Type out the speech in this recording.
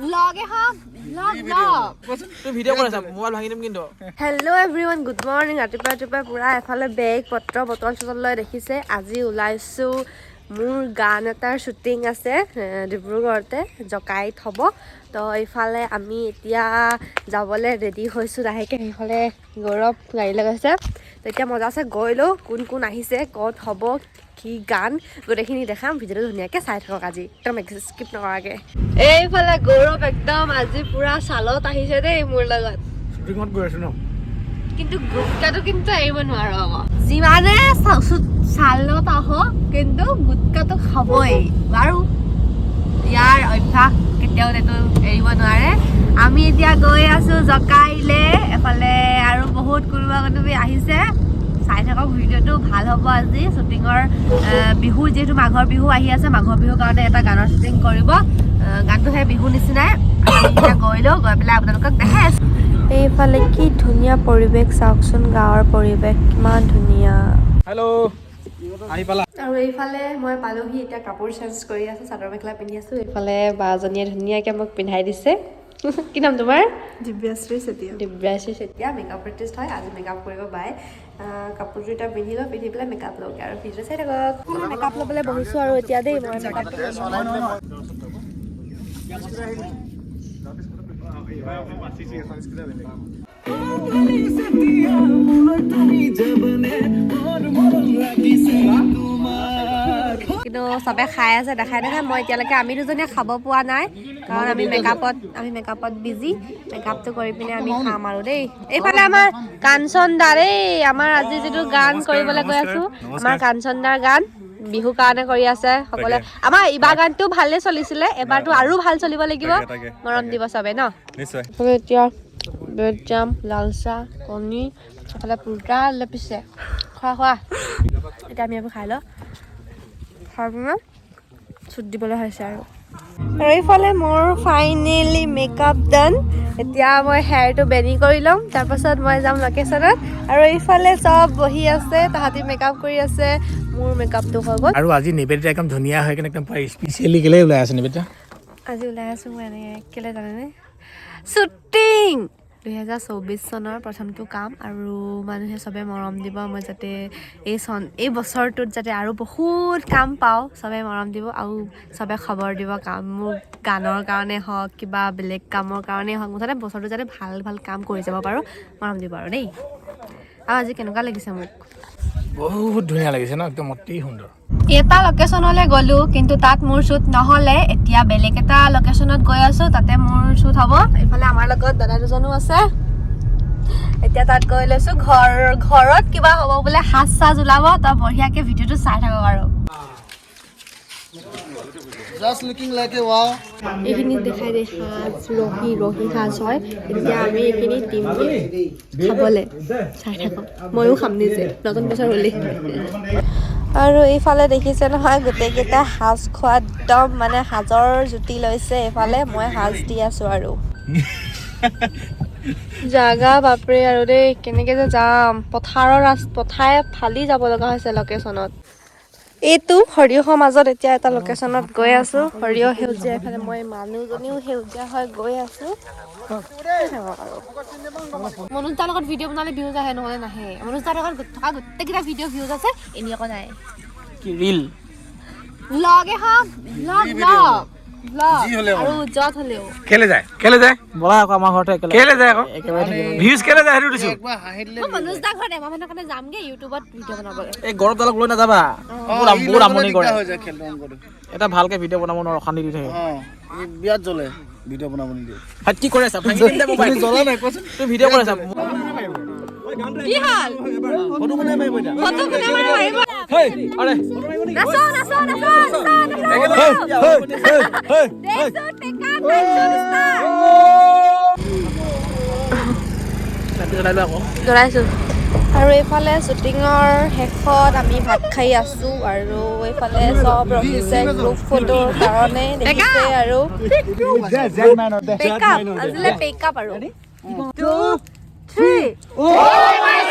Hello everyone, good morning. ৰাতিপুৱা পুৰা এফালে বেগ পত্ৰ বটল চটল লৈ দেখিছে আজি ওলাইছো মোৰ গান এটাৰ শ্বুটিং আছে ডিব্ৰুগড়তে জকাইত হ'ব তো এইফালে আমি এতিয়া যাবলৈ ৰেডি হৈছো লাহেকে সেইফালে গৌৰৱ গাড়ী লগাইছে তো এতিয়া মজা আছে গৈ লওঁ কোন আহিছে ক'ত হ'ব কি গান গোটেইখিনি দেখাম ভিডিঅ'টো ধুনীয়াকৈ চাই থাকক আজি একদম স্কিপ নকৰাকৈ এইফালে গৌৰৱ একদম আজি পুৰা চালত আহিছে দেই মোৰ লগত শ্বুটিঙত গৈ আছো ন কিন্তু গুটকাটো কিন্তু এৰিব নোৱাৰো আকৌ যিমানে চালত আহক কিন্তু গুটকাটো খাবই বাৰু ইয়াৰ অভ্যাস কেতিয়াও এইটো এৰিব নোৱাৰে আমি এতিয়া গৈ আছো জকাইলে এফালে আৰু বহুত কোনোবা আহিছে চাই থাকক ভিডিঅ'টো ভাল হ'ব আজি শ্বুটিঙৰ বিহু যিহেতু মাঘৰ বিহু আহি আছে মাঘৰ বিহুৰ কাৰণে এটা গানৰ শ্বুটিং কৰিব গানটো সেই বিহু নিচিনাই এতিয়া গৈ পেলাই আপোনালোকক দেখাই আছো এইফালে কি ধুনীয়া পৰিৱেশ চাওকচোন গাঁৱৰ পৰিৱেশ কিমান ধুনীয়া হেল্ল' আহি পালা আৰু এইফালে মই পালোহি এতিয়া কাপোৰ চেঞ্জ কৰি আছো চাদৰ মেখেলা পিন্ধি আছো এইফালে বাজনীয়ে ধুনীয়াকৈ মোক পিন্ধাই দিছে কি নাম তোমাৰ দিব্যাশ্ৰী চেতিয়া মেকআপ আৰ্টিষ্ট হয় আজি মেকআপ কৰিব বাই কাপোৰযোৰ এটা পিন্ধি পেলাই মেকআপ লওঁগৈ আৰু ভিডিঅ' চাই থাকক মেকআপ ল'বলৈ বহিছোঁ আৰু এতিয়া দেই মই কিন্তু চবে খাই আছে দেখাই মই এতিয়ালৈকে আমি দুজনীয়ে খাব পোৱা নাই কাৰণ আমি মেকআপত বিজি মেকআপটো কৰি পিনে আমি খাম আৰু দেই এইফালে আমাৰ কাঞ্চন দা দেই আমাৰ আজি যিটো গান কৰিবলৈ গৈ আছো আমাৰ কাঞ্চন দাৰ গান বিহু কাৰণে কৰি আছে সকলোৱে আমাৰ ইবাৰ গানটো ভালে চলিছিলে এবাৰটো আৰু ভাল চলিব লাগিব মৰম দিব চবে ন নিশ্চয় এতিয়া ব্ৰেড জাম লাল চাহ কণী এইফালে পুৰা লেপিছে খোৱা এতিয়া আমি এইবোৰ খাই লওঁ চুট দিবলৈ হৈছে আৰু এইফালে মোৰ ফাইনেলি মেকআপ ডান এতিয়া মই হেয়াৰটো বেনি কৰি ল'ম তাৰপাছত মই যাম লোকেশ্যনত আৰু এইফালে চব বহি আছে তাহাঁতি মেকআপ কৰি আছে মোৰ মেকআপটো হৈ গ'ল আৰু আজি নিবেদিতা একদম ধুনীয়া হৈ কিনে একদম স্পেচিয়েলি কেলে ওলাই আছে নিবেদিতা আজি ওলাই আছো মই এনেকৈ কেলে জানেনে শ্বুটিং 2024 চনৰ প্ৰথমটো কাম আৰু মানুহে চবে মৰম দিব মই যাতে এই বছৰটোত যাতে আৰু বহুত কাম পাওঁ চবে মৰম দিব আৰু চবে খবৰ দিব কাম মোৰ গানৰ কাৰণে হওক কিবা বেলেগ কামৰ কাৰণেই হওক মুঠতে বছৰটো যাতে ভাল কাম কৰি যাব পাৰোঁ মৰম দিব আৰু দেই আৰু আজি কেনেকুৱা লাগিছে মোক বহুত ধুনীয়া লাগিছে ন একদম অতি সুন্দৰ এটা লোকেশ্যনলৈ গ'লো কিন্তু তাত মোৰ শ্বুট নহ'লে এতিয়া বেলেগ এটা লোকেশ্যনত গৈ আছো তাতে মোৰ শ্বুট হ'ব এইফালে আমাৰ লগত দাদা দুজনো আছে এতিয়া তাত গৈ লৈছো ঘৰত কিবা হ'ব বোলে সাজ ওলাব তই বঢ়িয়াকৈ ভিডিঅ'টো চাই থাকক আৰু Just looking like a wow. এইখিনি দেখাই দে সাজ ৰহি সাজ হয় এতিয়া আমি এইখিনি দিম খাবলৈ চাই থাকক ময়ো খাম নিজে নতুন বছৰ হ'লে আৰু এইফালে দেখিছে নহয় গোটেইকেইটা সাজ খোৱা একদম মানে সাজৰ জুতি লৈছে এইফালে মই সাজ দি আছো আৰু জাগা বাপৰে আৰু দেই কেনেকৈ যে যাম পথাৰে ফালি যাব লগা হৈছে লোকেশ্যনত এইটো সৰিয়হৰ মাজত এতিয়া এটা লোকেশ্যনত গৈ আছো সৰিয়হ সেউজীয়া এইফালে মই মানুহজনীও সেউজীয়া হৈ গৈ আছো মনোজ দাৰ লগত ভিডিঅ' বনালে ভিউজ আহে নহ'লে নাহে মনোজ দাৰ লগত থকা গোটেইকেইটা ভিডিঅ' ভিউজ আছে এনেই আকৌ নাই কি ৰিল ব্লগে হওক আৰু য'ত হ'লেও কেলে যায় বলা আকৌ আমাৰ ঘৰতে কেলে যায় আকৌ ভিউজ কেলে যায় সেইটো দিছো মনোজ দাৰ ঘৰত এমাহ মানৰ কাৰণে যামগে ইউটিউবত ভিডিঅ' বনাবলৈ এই গৰম দালক লৈ নাযাবা বহুত আমনি কৰে এটা ভালকে ভিডিঅ' বনাব নোৱাৰো অশান্তি দি থাকে বিয়াত জ্বলে ভিডিঅ' বনাব নিদিয়ে কি কৰি আছা জ্বলা নাই কোৱাচোন তুমি ভিডিঅ' কৰি আছা কি হাল ফটো বনাই মাৰিব এতিয়া ফটো কোনে মাৰিব হেই আৰে নাচো জনাইছো আৰু এইফালে শ্বুটিঙৰ শেষত আমি ভাত খাই আছো আৰু এইফালে চব ৰখিছে গ্ৰুপ ফটোৰ কাৰণে দেখিছে আৰু পেকআপ আৰু 1 2 3